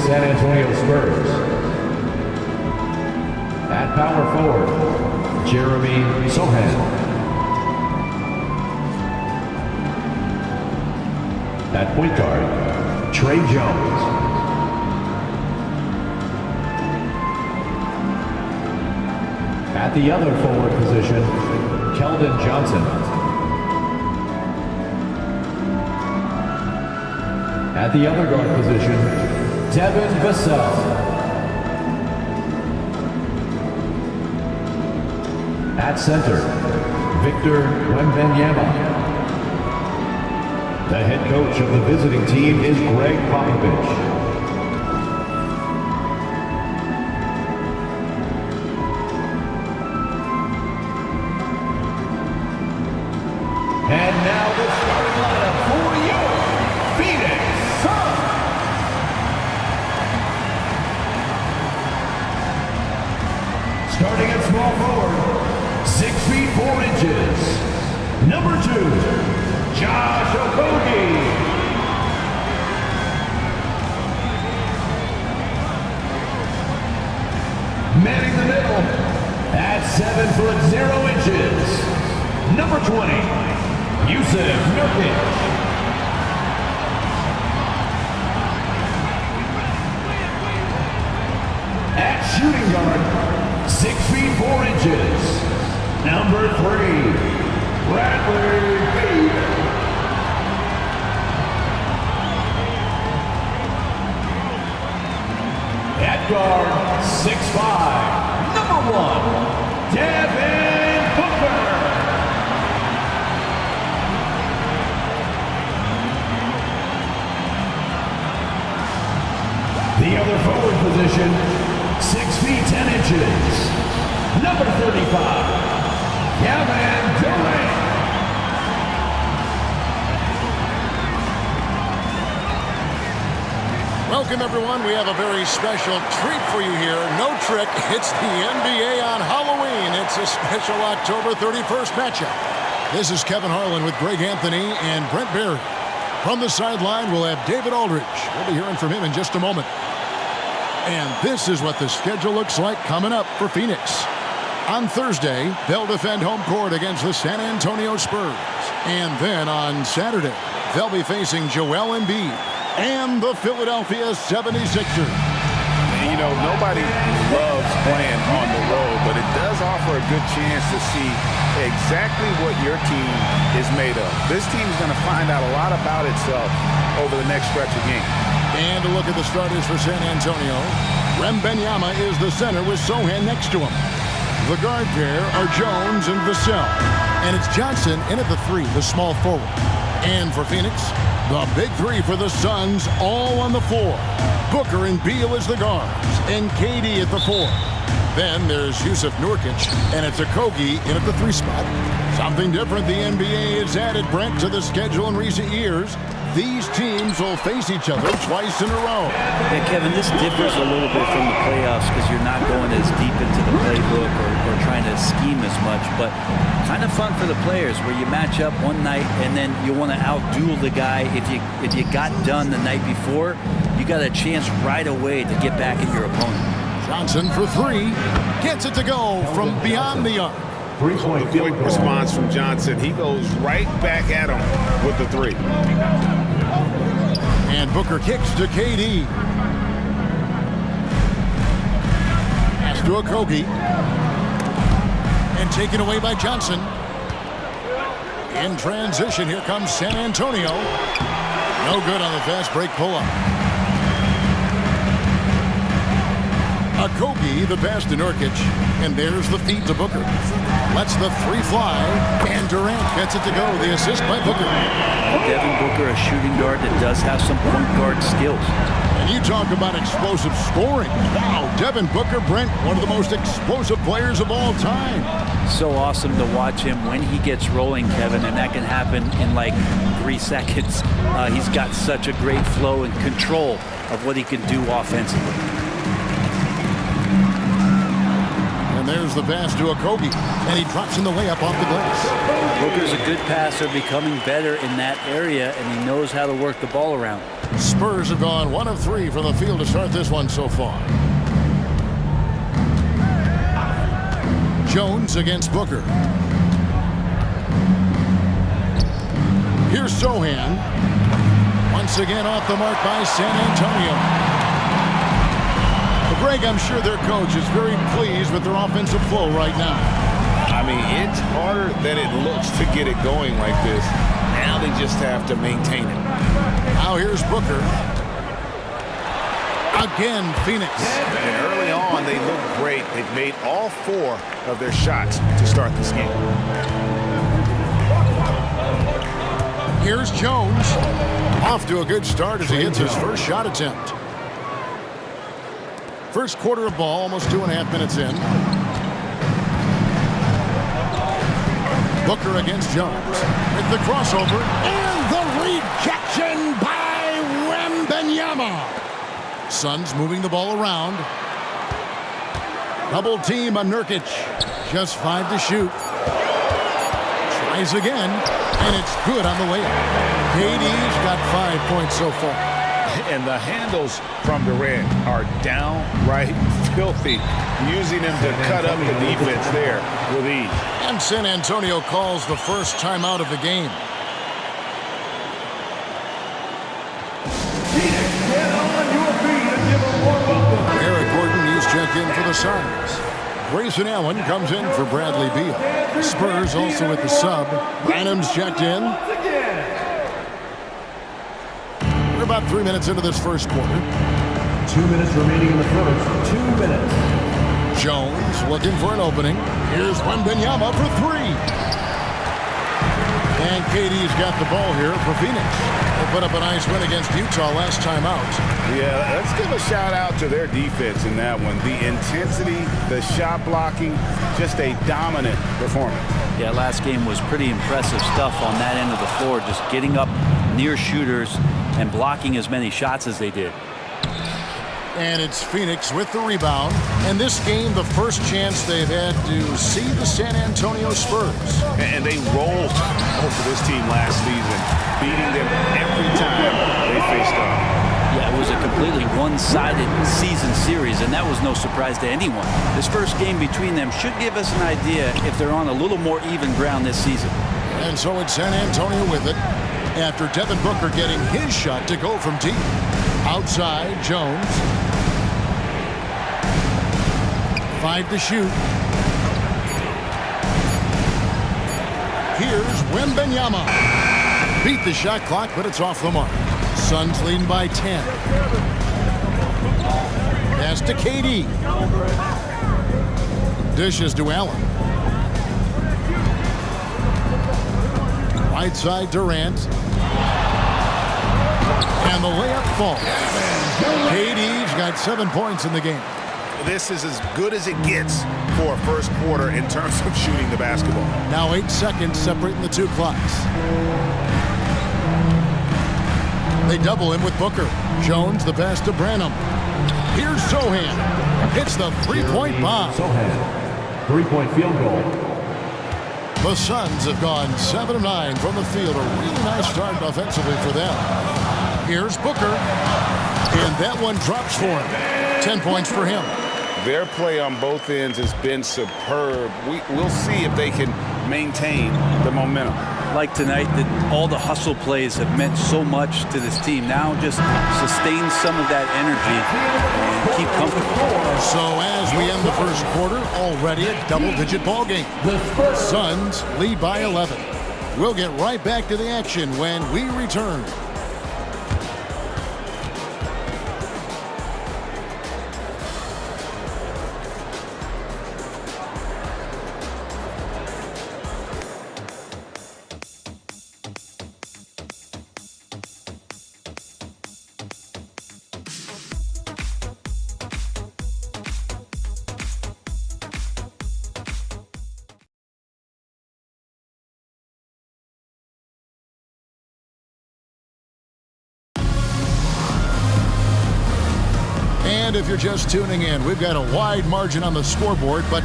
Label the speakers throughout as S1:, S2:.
S1: San Antonio Spurs. At power forward, Jeremy Sohan. At point guard, Trey Jones. At the other forward position, Keldon Johnson. At the other guard position, Devin Vassell. At center, Victor Wembanyama. The head coach of the visiting team is Greg Popovich. And now the starting lineup for your Phoenix Suns. Starting at small forward, 6 feet 4 inches. Number 2, Josh Okogie. Manning the middle at 7 foot 0 inches. Number 20. Jusuf Nurkic. At shooting guard, 6 feet 4 inches. Number 3, Bradley Beal. At guard, 6'5", number 1, Devin Booker. The other forward position, 6 feet 10 inches. Number 35, Kevin Durant.
S2: Welcome, everyone. We have a very special treat for you here. No trick, it's the NBA on Halloween. It's a special October 31st matchup. This is Kevin Harlan with Greg Anthony and Brent Barry. From the sideline, we'll have David Aldridge. We'll be hearing from him in just a moment. And this is what the schedule looks like coming up for Phoenix. On Thursday, they'll defend home court against the San Antonio Spurs. And then on Saturday, they'll be facing Joel Embiid and the Philadelphia 76ers.
S3: And, you know, nobody loves playing on the road, but it does offer a good chance to see exactly what your team is made of. This team is going to find out a lot about itself over the next stretch of games.
S2: And a look at the starters for San Antonio. Wembanyama is the center with Sohan next to him. The guard pair are Jones and Vassell. And it's Johnson in at the 3, the small forward. And for Phoenix, the big 3 for the Suns, all on the floor. Booker and Beal as the guards, and KD at the 4. Then there's Jusuf Nurkic, and it's Okogie in at the 3 spot. Something different the NBA has added, Brent, to the schedule in recent years. These teams will face each other twice in a row.
S4: Yeah, Kevin, this differs a little bit from the playoffs because you're not going as deep into the playbook or trying to scheme as much, but kind of fun for the players where you match up one night and then you want to outduel the guy. If you got done the night before, you got a chance right away to get back at your opponent.
S2: Johnson for 3, gets it to go from beyond the arc.
S3: Quick response from Johnson. He goes right back at him with the 3.
S2: And Booker kicks to KD. Pass to Okogie. And taken away by Johnson. In transition, here comes San Antonio. No good on the fast break pull-up. Okogie, the pass to Nurkic. And there's the feed to Booker. Lets the 3 fly. And Durant gets it to go. The assist by Booker.
S4: Devin Booker, a shooting guard that does have some point guard skills.
S2: And you talk about explosive scoring. Wow, Devin Booker, Brent, one of the most explosive players of all time.
S4: So awesome to watch him when he gets rolling, Kevin, and that can happen in like 3 seconds. He's got such a great flow and control of what he can do offensively.
S2: And there's the pass to Okogie, and he drops in the layup off the glass.
S4: Booker's a good passer, becoming better in that area, and he knows how to work the ball around.
S2: Spurs have gone 1 of 3 from the field to start this one so far. Jones against Booker. Here's Sohan. Once again off the mark by San Antonio. But Greg, I'm sure their coach is very pleased with their offensive flow right now.
S3: I mean, it's harder than it looks to get it going like this. Now they just have to maintain it.
S2: Now here's Booker. Again, Phoenix.
S3: And early on, they look great. They've made all 4 of their shots to start this game.
S2: Here's Jones. Off to a good start as he hits his first shot attempt. First quarter of ball, almost 2.5 minutes in. Booker against Jones. With the crossover and the rejection by Wembanyama. Suns moving the ball around. Double team on Nurkic. Just 5 to shoot. Tries again, and it's good on the layup. KD's got 5 points so far.
S3: And the handles from Durant are downright filthy, using him to cut up the defense there with ease.
S2: And San Antonio calls the first timeout of the game.
S1: Get on your feet and give a warm welcome.
S2: Eric Gordon is checked in for the Suns. Grayson Allen comes in for Bradley Beal. Spurs also with the sub. Branham's checked in. We're about 3 minutes into this first quarter.
S1: 2 minutes remaining in the first. 2 minutes.
S2: Jones looking for an opening. Here's Wembanyama for 3. And KD's got the ball here for Phoenix. They put up a nice win against Utah last time out.
S3: Yeah, let's give a shout out to their defense in that one. The intensity, the shot blocking, just a dominant performance.
S4: Yeah, last game was pretty impressive stuff on that end of the floor, just getting up near shooters and blocking as many shots as they did.
S2: And it's Phoenix with the rebound. And this game, the first chance they've had to see the San Antonio Spurs.
S3: And they rolled over this team last season, beating them every time they faced off.
S4: Yeah, it was a completely one-sided season series, and that was no surprise to anyone. This first game between them should give us an idea if they're on a little more even ground this season.
S2: And so it's San Antonio with it after Devin Booker getting his shot to go from deep. Outside, Jones. 5 to shoot. Here's Wembanyama. Beat the shot clock, but it's off the mark. Suns leading by 10. Pass to KD. Dishes to Allen. Right side Durant. And the layup falls. KD's got 7 points in the game.
S3: This is as good as it gets for a first quarter in terms of shooting the basketball.
S2: Now 8 seconds separating the 2 clocks. They double him with Booker. Jones the pass to Branham. Here's Sohan. Hits the 3-point bomb.
S1: Sohan, 3-point field goal.
S2: The Suns have gone 7 of 9 from the field. A really nice start offensively for them. Here's Booker. And that one drops for him. 10 points for him.
S3: Their play on both ends has been superb. We'll see if they can maintain the momentum.
S4: Like tonight, that all the hustle plays have meant so much to this team. Now just sustain some of that energy and keep comfortable.
S2: So as we end the first quarter, already a double-digit ball game. The Suns lead by 11. We'll get right back to the action when we return. And if you're just tuning in, we've got a wide margin on the scoreboard, but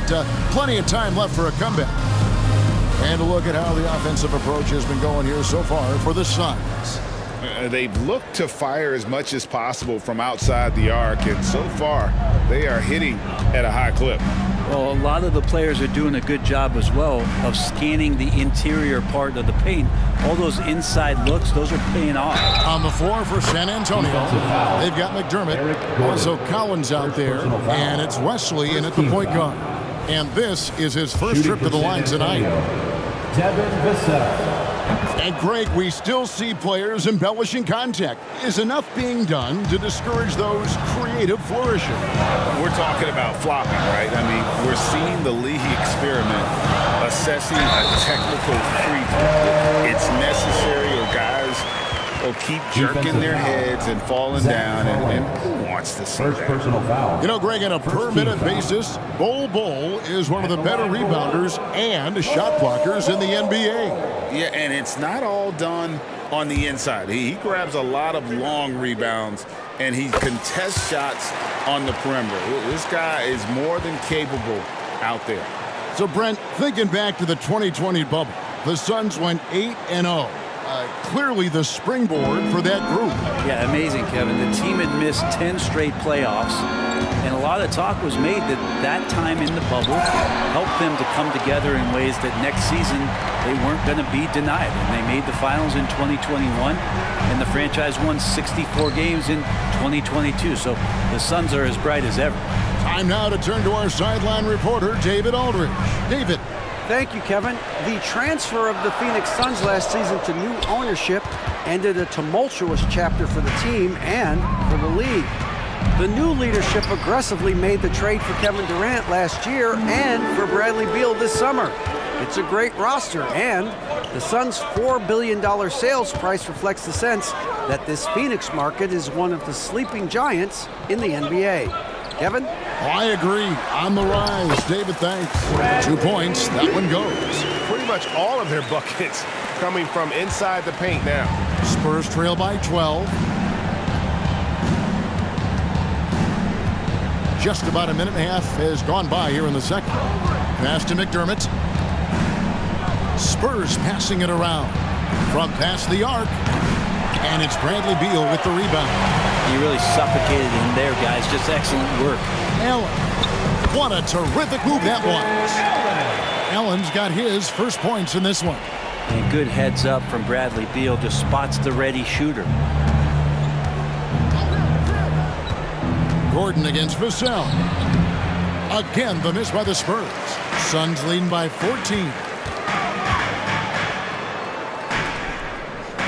S2: plenty of time left for a comeback. And a look at how the offensive approach has been going here so far for the Suns.
S3: They've looked to fire as much as possible from outside the arc, and so far they are hitting at a high clip.
S4: Well, a lot of the players are doing a good job as well of scanning the interior part of the paint. All those inside looks, those are paying off.
S2: On the floor for San Antonio, they've got McDermott, also Collins out there, and it's Wesley in at the point guard. And this is his first trip to the line tonight. And Greg, we still see players embellishing contact. Is enough being done to discourage those creative flourishing?
S3: We're talking about flopping, right? I mean, we're seeing the league experiment assessing a technical free throw. It's necessary, or guys will keep jerking their heads and falling down, and who wants to see that?
S1: Personal foul.
S2: You know, Greg, on a per-minute basis, Bol is one of the better rebounders and shot blockers in the NBA.
S3: Yeah, and it's not all done on the inside. He grabs a lot of long rebounds, and he contests shots on the perimeter. This guy is more than capable out there.
S2: So, Brent, thinking back to the 2020 bubble, the Suns went 8-0. Clearly the springboard for that group.
S4: Yeah, amazing, Kevin. The team had missed 10 straight playoffs, and a lot of talk was made that time in the bubble helped them to come together in ways that next season they weren't going to be denied. And they made the finals in 2021, and the franchise won 64 games in 2022. So the Suns are as bright as ever.
S2: Time now to turn to our sideline reporter, David Aldridge. David.
S5: Thank you, Kevin. The transfer of the Phoenix Suns last season to new ownership ended a tumultuous chapter for the team and for the league. The new leadership aggressively made the trade for Kevin Durant last year and for Bradley Beal this summer. It's a great roster, and the Suns' $4 billion sales price reflects the sense that this Phoenix market is one of the sleeping giants in the NBA. Kevin?
S2: I agree. On the rise. David, thanks. 2 points. That one goes.
S6: Pretty much all of their buckets coming from inside the paint now.
S2: Spurs trail by 12. Just about a minute and a half has gone by here in the second. Pass to McDermott. Spurs passing it around from past the arc. And it's Bradley Beal with the rebound.
S4: He really suffocated in there, guys. Just excellent work.
S2: Allen. What a terrific move that was. Allen's got his first points in this one.
S4: And good heads up from Bradley Beal. Just spots the ready shooter.
S2: Gordon against Vassell. Again, the miss by the Spurs. Suns leading by 14.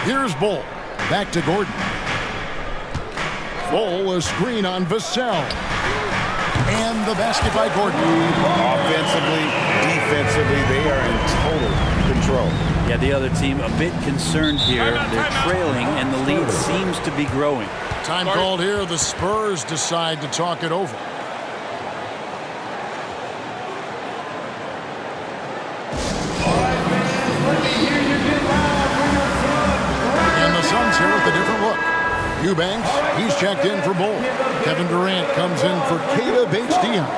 S2: Here's Bol. Back to Gordon. Bol, a screen on Vassell. And the basket by Gordon.
S3: Offensively, defensively, they are in total control.
S4: Yeah, the other team a bit concerned here. They're trailing, and the lead seems to be growing.
S2: Time called here. The Spurs decide to talk it over. And the Suns here with a different look. Eubanks, he's checked in for Bol. Kevin Durant comes in for Keita Bates-Diop.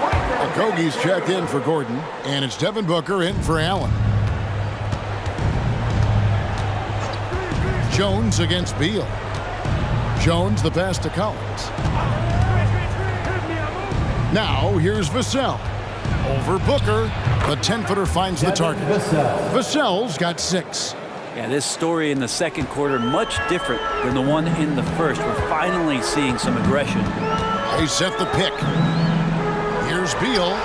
S2: Okogie's checked in for Gordon. And it's Devin Booker in for Allen. Jones against Beal. Jones the pass to Collins. Now here's Vassell. Over Booker. The 10-footer finds the target. Vassell's got 6.
S4: Yeah, this story in the second quarter much different than the one in the first. We're finally seeing some aggression.
S2: They set the pick. Here's Beal.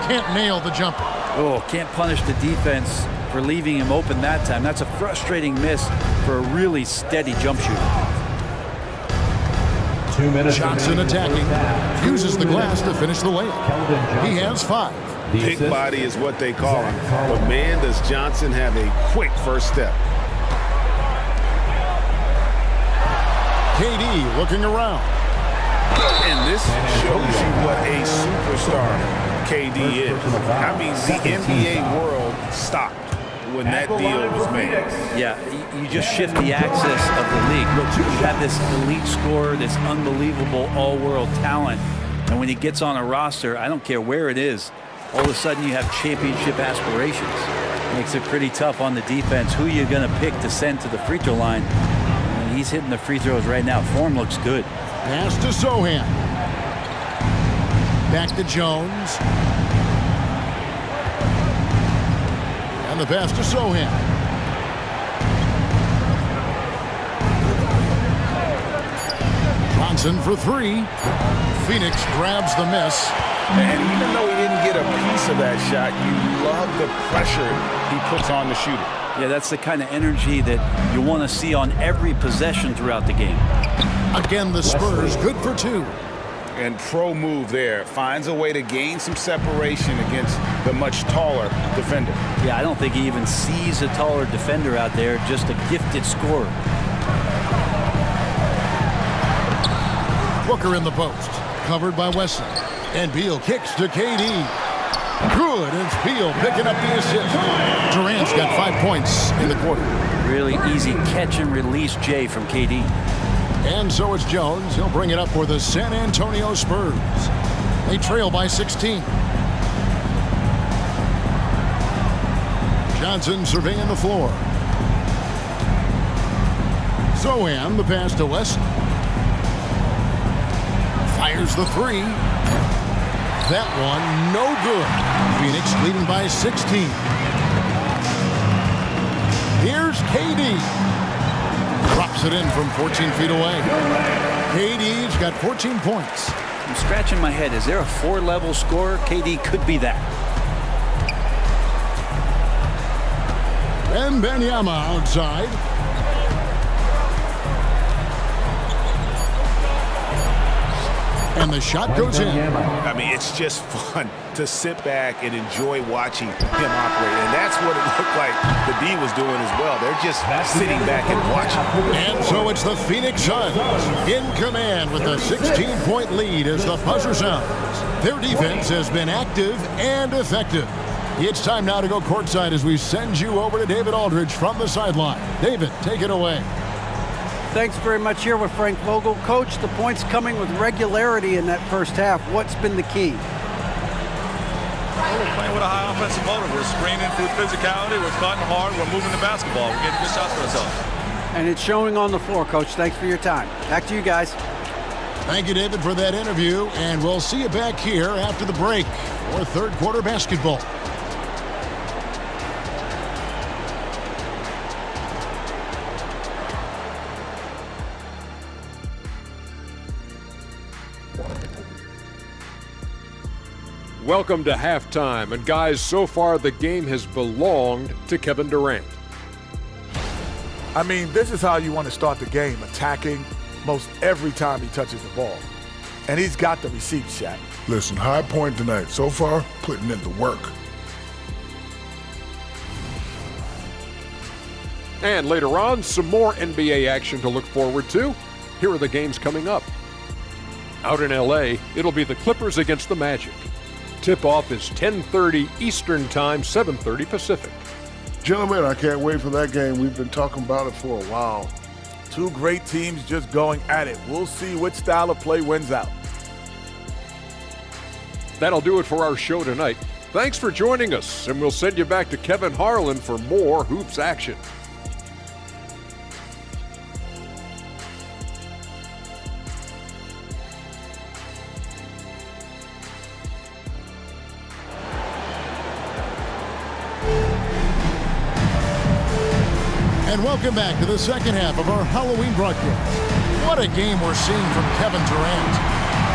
S2: Can't nail the jumper.
S4: Oh, can't punish the defense for leaving him open that time. That's a frustrating miss for a really steady jump shooter.
S1: 2 minutes.
S2: Johnson attacking. Uses the glass to finish the layup. He has 5.
S3: Big body is what they call him. But man, does Johnson have a quick first step.
S2: KD looking around.
S3: And this shows you what a superstar KD is. I mean, the NBA world stopped when that deal was made.
S4: Yeah, you just shift the axis of the league. You have this elite scorer, this unbelievable all-world talent, and when he gets on a roster, I don't care where it is, all of a sudden you have championship aspirations. Makes it pretty tough on the defense. Who you're going to pick to send to the free throw line? And he's hitting the free throws right now. Form looks good.
S2: Pass to Sohan. Back to Jones. And the pass to Sohan. Johnson for three. Phoenix grabs the miss.
S3: And even though he didn't get a piece of that shot, you love the pressure he puts on the shooter.
S4: Yeah, that's the kind of energy that you want to see on every possession throughout the game.
S2: Again, the Spurs good for two.
S3: And pro move there. Finds a way to gain some separation against the much taller defender.
S4: Yeah, I don't think he even sees a taller defender out there, just a gifted scorer.
S2: Booker in the post. Covered by Wesley. And Beal kicks to KD. Good, and it's Beal picking up the assist. Durant's got 5 points in the quarter.
S4: Really easy catch and release, Jay, from KD.
S2: And so it's Jones. He'll bring it up for the San Antonio Spurs. They trail by 16. Johnson surveying the floor. Sohan, the pass to West. Fires the three. That one, no good. Phoenix leading by 16. Here's KD. Drops it in from 14 feet away. KD's got 14 points.
S4: I'm scratching my head. Is there a 4-level scorer? KD could be that.
S2: And Wembanyama outside. And the shot goes in.
S6: I mean, it's just fun to sit back and enjoy watching him operate. And that's what it looked like the D was doing as well. They're just sitting back and watching.
S2: And so it's the Phoenix Suns in command with a 16-point lead as the buzzer sounds. Their defense has been active and effective. It's time now to go courtside as we send you over to David Aldridge from the sideline. David, take it away.
S5: Thanks very much here with Frank Vogel. Coach, the points coming with regularity in that first half. What's been the key?
S7: Well, we're playing with a high offensive motor. We're screening through physicality. We're cutting hard. We're moving the basketball. We're getting good shots for ourselves.
S5: And it's showing on the floor, Coach. Thanks for your time. Back to you guys.
S2: Thank you, David, for that interview. And we'll see you back here after the break for third quarter basketball.
S8: Welcome to halftime, and guys, so far the game has belonged to Kevin Durant.
S9: I mean, this is how you want to start the game, attacking most every time he touches the ball. And he's got the receipts, Shaq.
S10: Listen, high point tonight. So far, putting in the work.
S8: And later on, some more NBA action to look forward to. Here are the games coming up. Out in LA, it'll be the Clippers against the Magic. Tip-off is 10:30 Eastern Time, 7:30 Pacific.
S10: Gentlemen, I can't wait for that game. We've been talking about it for a while.
S9: Two great teams just going at it. We'll see which style of play wins out.
S8: That'll do it for our show tonight. Thanks for joining us, and we'll send you back to Kevin Harlan for more hoops action.
S2: And welcome back to the second half of our Halloween broadcast. What a game we're seeing from Kevin Durant.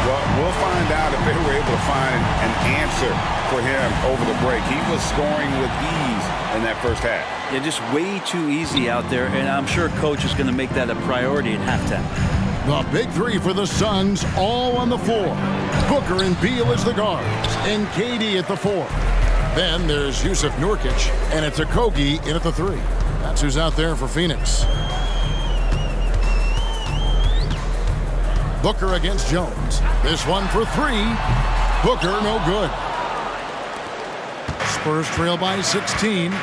S3: Well, we'll find out if they were able to find an answer for him over the break. He was scoring with ease in that first half.
S4: Yeah, just way too easy out there, and I'm sure Coach is going to make that a priority at halftime.
S2: The big three for the Suns, all on the floor. Booker and Beal as the guards, and KD at the 4. Then there's Yusuf Nurkic, and it's Okogie in at the 3. That's who's out there for Phoenix. Booker against Jones. This one for 3. Booker, no good. Spurs trail by 16.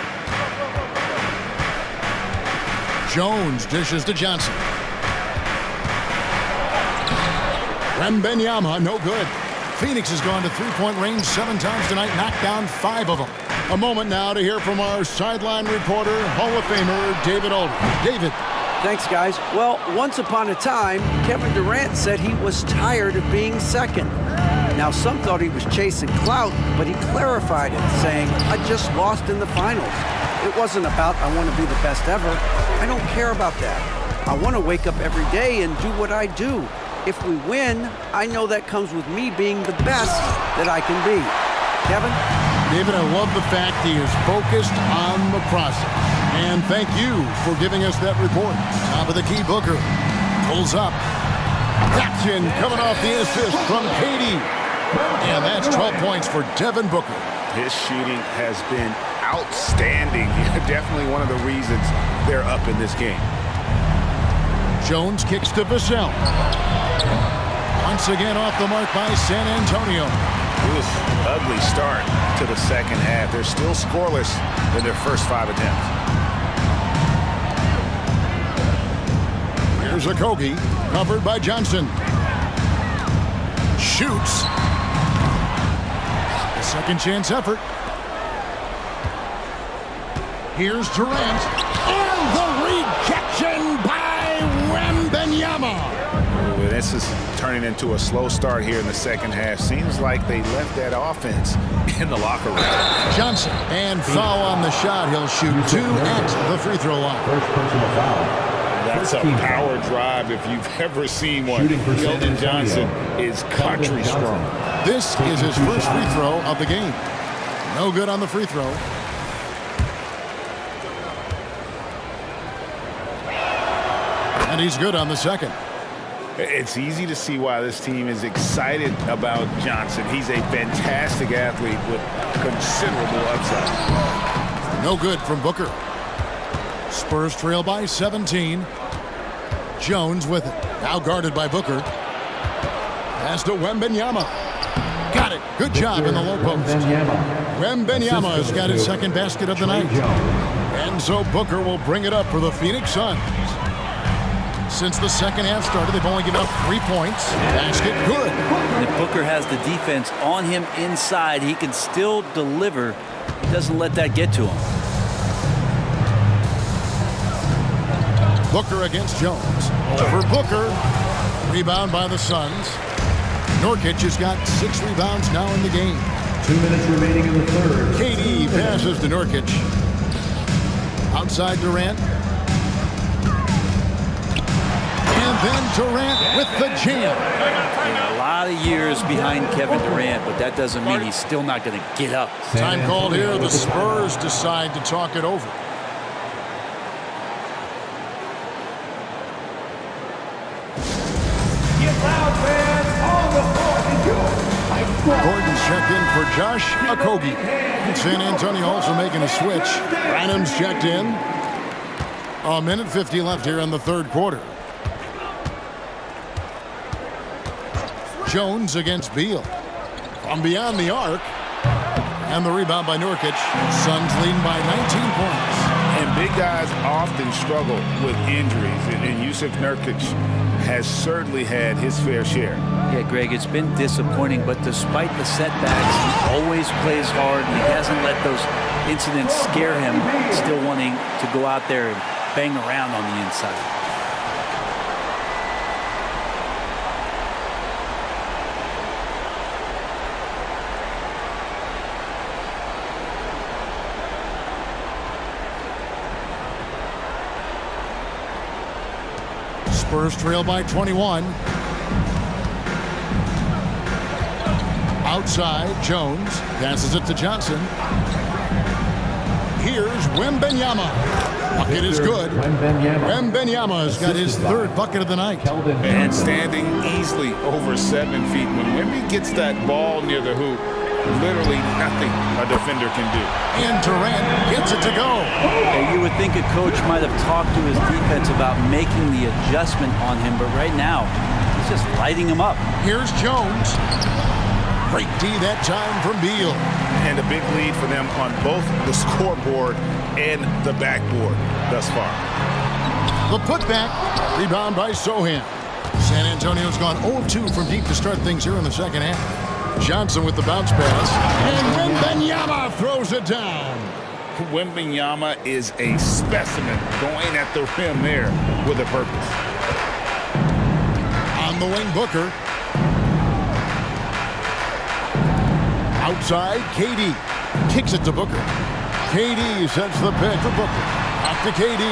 S2: Jones dishes to Johnson. Wembanyama, no good. Phoenix has gone to three-point range 7 times tonight, knocked down 5 of them. A moment now to hear from our sideline reporter, Hall of Famer David Aldridge. David.
S5: Thanks, guys. Well, once upon a time, Kevin Durant said he was tired of being second. Now, some thought he was chasing clout, but he clarified it, saying, I just lost in the finals. It wasn't about I want to be the best ever. I don't care about that. I want to wake up every day and do what I do. If we win, I know that comes with me being the best that I can be. Kevin?
S2: David, I love the fact he is focused on the process. And thank you for giving us that report. Top of the key, Booker pulls up. Action coming off the assist from KD. And that's 12 points for Devin Booker.
S6: His shooting has been outstanding. Definitely one of the reasons they're up in this game.
S2: Jones kicks to Vassell. Once again off the mark by San Antonio.
S6: Oof, ugly start to the second half. They're still scoreless in their first 5 attempts.
S2: Here's Okogie, covered by Johnson. Shoots. A second chance effort. Here's Durant. And the rejection by Wembanyama.
S6: This is turning into a slow start here in the second half. Seems like they left that offense in the locker room.
S2: Johnson, and foul on the shot. He'll shoot 2 at the free throw line.
S1: First personal foul.
S3: That's a power drive if you've ever seen one. Keldon Johnson is country strong.
S2: This is his first free throw of the game. No good on the free throw. And he's good on the second.
S6: It's easy to see why this team is excited about Johnson. He's a fantastic athlete with considerable upside.
S2: No good from Booker. Spurs trail by 17. Jones with it. Now guarded by Booker. Pass to Wembanyama. Got it. Good job in the low post. Wembanyama has got his second basket of the night. And so Booker will bring it up for the Phoenix Suns. Since the second half started, they've only given up 3 points. Basket good.
S4: And if Booker has the defense on him inside, he can still deliver. He doesn't let that get to him.
S2: Booker against Jones. Over Booker. Rebound by the Suns. Nurkic has got 6 rebounds now in the game.
S1: 2 minutes remaining in the third.
S2: KD passes to Nurkic. Outside Durant. And then Durant with the jam.
S4: A lot of years behind Kevin Durant, but that doesn't mean he's still not going to get up.
S2: Time called here. The Spurs decide to talk it over. Gordon's checked in for Josh Okogie. San Antonio also making a switch. Branham's checked in. 1:50 left here in the third quarter. Jones against Beal. From beyond the arc. And the rebound by Nurkic. Suns leading by 19 points.
S6: And big guys often struggle with injuries. And Yusuf Nurkic has certainly had his fair share.
S4: Yeah, Greg, it's been disappointing, but despite the setbacks, he always plays hard. And he hasn't let those incidents scare him, still wanting to go out there and bang around on the inside.
S2: Spurs trail by 21. Outside, Jones passes it to Johnson. Here's Wembanyama. Bucket is good. Wembanyama has got his third bucket of the night.
S3: And standing easily over 7 feet. When Wemby gets that ball near the hoop, literally nothing a defender can do.
S2: And Durant gets it to go.
S4: Yeah, you would think a coach might have talked to his defense about making the adjustment on him, but right now, he's just lighting him up.
S2: Here's Jones. Great D that time from Beal.
S6: And a big lead for them on both the scoreboard and the backboard thus far.
S2: The putback. Rebound by Sohan. San Antonio's gone 0-2 from deep to start things here in the second half. Johnson with the bounce pass. And Wembanyama throws it down.
S3: Wembanyama is a specimen going at the rim there with a purpose.
S2: On the wing, Booker. Outside, KD. Kicks it to Booker. KD sets the pick for Booker. Back to KD.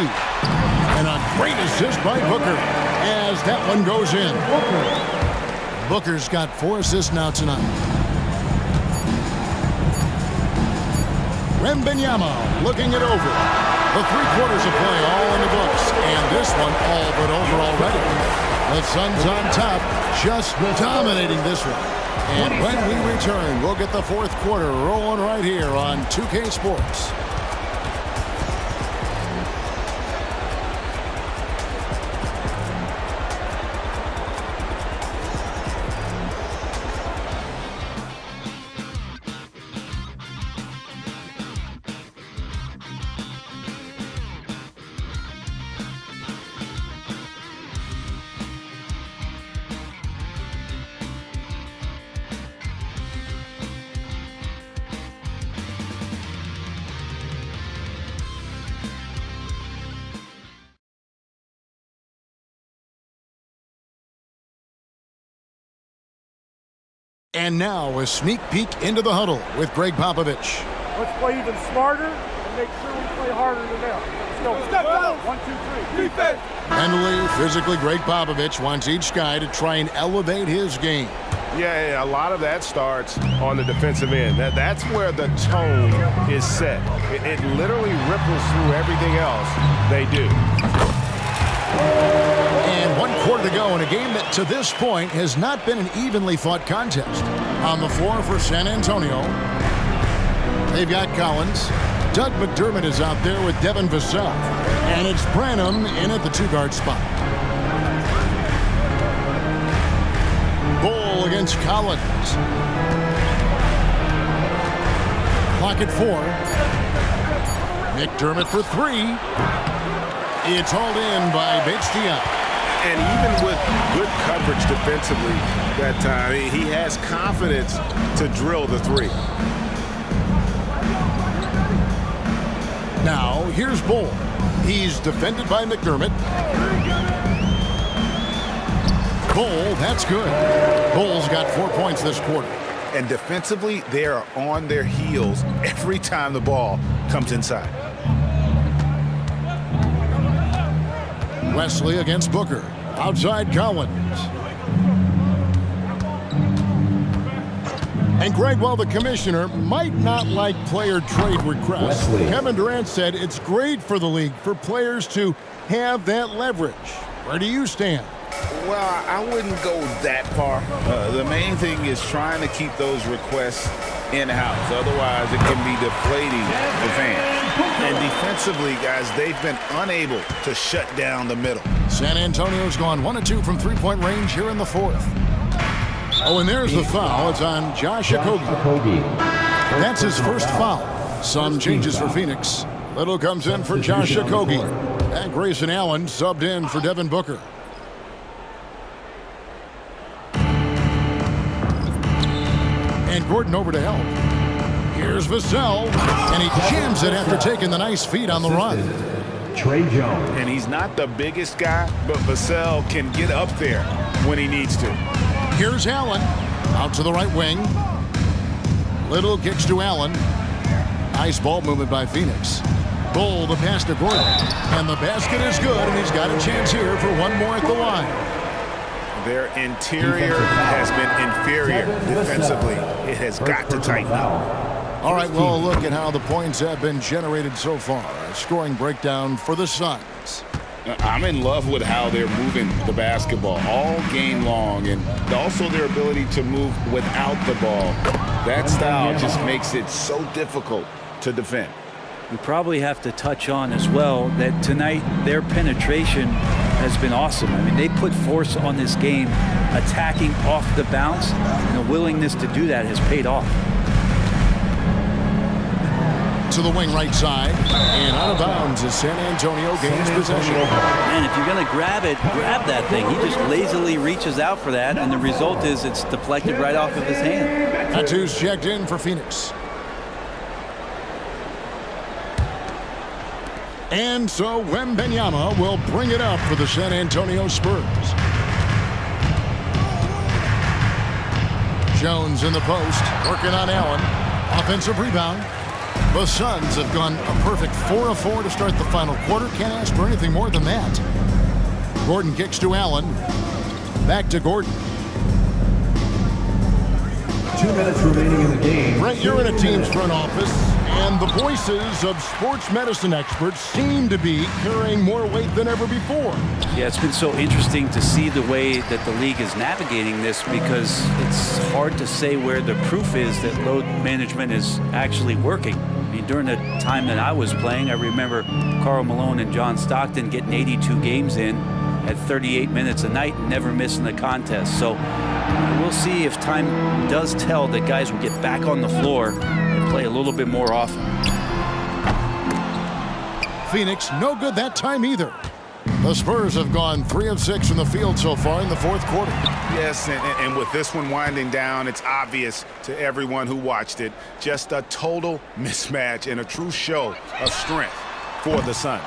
S2: And a great assist by Booker as that one goes in. Booker's got 4 assists now tonight. Wembanyama looking it over. The 3 quarters of play all in the books. And this one all but over already. The Suns on top, just dominating this one. And when we return, we'll get the 4th quarter rolling right here on 2K Sports. And now a sneak peek into the huddle with Greg Popovich.
S11: Let's play even smarter and make sure we play harder than them. Let's go. Let's go. 1, 2, 3. Defense.
S2: Mentally, physically, Greg Popovich wants each guy to try and elevate his game.
S6: Yeah, a lot of that starts on the defensive end. That's where the tone is set. It literally ripples through everything else they do.
S2: And 1 quarter to go in a game that to this point has not been an evenly fought contest. On the floor for San Antonio, they've got Collins. Doug McDermott is out there with Devin Vassell. And it's Branham in at the 2-guard spot. Bull against Collins. Clock at 4. McDermott for 3. It's hauled in by Bates-Diop.
S6: And even with good coverage defensively that time, he has confidence to drill the 3.
S2: Now, here's Bull. He's defended by McDermott. Bull, that's good. Bull's got 4 points this quarter.
S6: And defensively, they are on their heels every time the ball comes inside.
S2: Wesley against Booker. Outside Collins. And Greg, while the commissioner might not like player trade requests, Kevin Durant said it's great for the league for players to have that leverage. Where do you stand?
S3: Well, I wouldn't go that far. The main thing is trying to keep those requests in-house. Otherwise, it can be deflating for fans. And defensively, guys, they've been unable to shut down the middle.
S2: San Antonio's gone 1 of 2 from 3-point range here in the 4th. Oh, and there's the foul. It's on Josh Okogie. That's his first foul. Some changes for Phoenix. Little comes in for Josh Okogie. And Grayson Allen subbed in for Devin Booker. And Gordon over to help. Here's Vassell, and he jams it after taking the nice feed on the run.
S1: Trey Jones.
S6: And he's not the biggest guy, but Vassell can get up there when he needs to.
S2: Here's Allen, out to the right wing. Little kicks to Allen. Nice ball movement by Phoenix. Bull, the pass to Gordon. And the basket is good, and he's got a chance here for one more at the line.
S6: Their interior has been inferior defensively. It has got to tighten up.
S2: All right, well, look at how the points have been generated so far. A scoring breakdown for the Suns.
S3: I'm in love with how they're moving the basketball all game long, and also their ability to move without the ball. That style just makes it so difficult to defend.
S4: We probably have to touch on as well that tonight their penetration has been awesome. I mean, they put force on this game, attacking off the bounce, and the willingness to do that has paid off.
S2: To the wing right side, and out of bounds as San Antonio gains possession.
S4: And if you're going to grab it, grab that thing. He just lazily reaches out for that, and the result is it's deflected right off of his hand.
S2: Tattoos checked in for Phoenix. And so Wembanyama will bring it up for the San Antonio Spurs. Jones in the post, working on Allen. Offensive rebound. The Suns have gone a perfect 4 of 4 to start the final quarter. Can't ask for anything more than that. Gordon kicks to Allen. Back to Gordon.
S1: 2 minutes remaining in the game.
S2: Brent, you're in a team's front office, and the voices of sports medicine experts seem to be carrying more weight than ever before.
S4: Yeah, it's been so interesting to see the way that the league is navigating this, because it's hard to say where the proof is that load management is actually working. I mean, during the time that I was playing, I remember Karl Malone and John Stockton getting 82 games in at 38 minutes a night and never missing a contest. So we'll see if time does tell that guys will get back on the floor and play a little bit more often.
S2: Phoenix, no good that time either. The Spurs have gone 3 of 6 from the field so far in the fourth quarter.
S6: Yes, and with this one winding down, it's obvious to everyone who watched it. Just a total mismatch and a true show of strength for the Suns.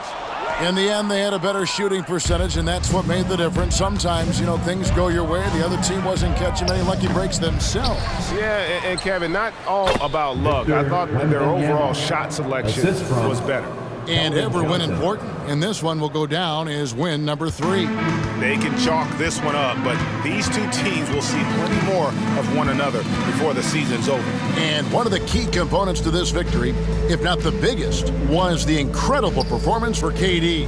S2: In the end, they had a better shooting percentage, and that's what made the difference. Sometimes, things go your way. The other team wasn't catching any lucky breaks themselves.
S12: Yeah, and Kevin, not all about luck. I thought that their overall shot selection was better.
S2: And every win important. And this one will go down as win number 3.
S6: They can chalk this one up, but these two teams will see plenty more of one another before the season's over.
S2: And one of the key components to this victory, if not the biggest, was the incredible performance for KD.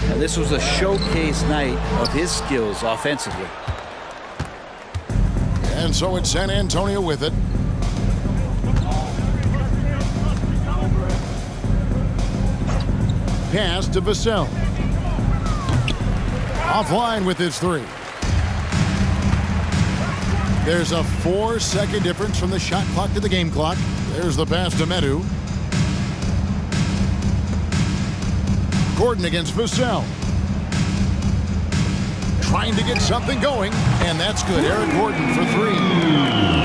S4: Now, this was a showcase night of his skills offensively.
S2: And so it's San Antonio with it. Pass to Vassell. Offline with his 3. There's a 4-second difference from the shot clock to the game clock. There's the pass to Medu. Gordon against Vassell. Trying to get something going, and that's good. Eric Gordon for 3.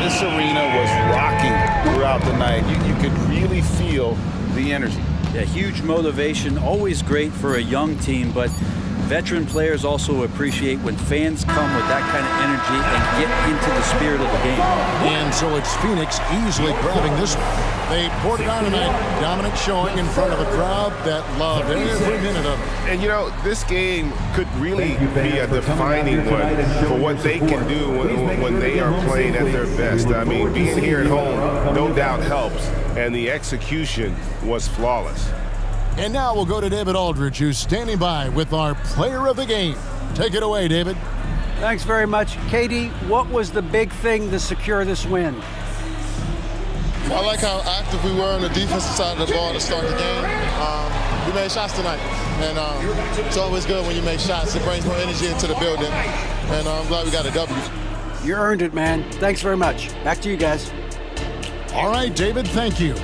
S3: This arena was rocking throughout the night. You could really feel the energy.
S4: Yeah, huge motivation, always great for a young team, but veteran players also appreciate when fans come with that kind of energy and get into the spirit of the game.
S2: And so it's Phoenix easily grabbing this one. They poured it on tonight. Dominant showing in front of a crowd that loved every minute of it.
S12: And this game could really be a defining one for what they can do when they are playing at their best. I mean, being here at home no doubt helps, and the execution was flawless.
S2: And now we'll go to David Aldridge, who's standing by with our player of the game. Take it away, David.
S5: Thanks very much. KD, what was the big thing to secure this win?
S13: I like how active we were on the defensive side of the ball to start the game. We made shots tonight, and it's always good when you make shots. It brings more energy into the building, and I'm glad we got a W.
S5: You earned it, man. Thanks very much. Back to you guys.
S2: All right, David, thank you.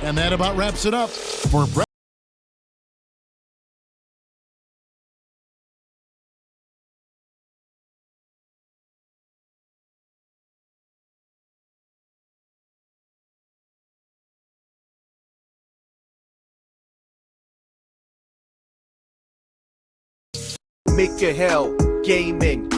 S2: And that about wraps it up for Brett.
S14: Make your hell gaming.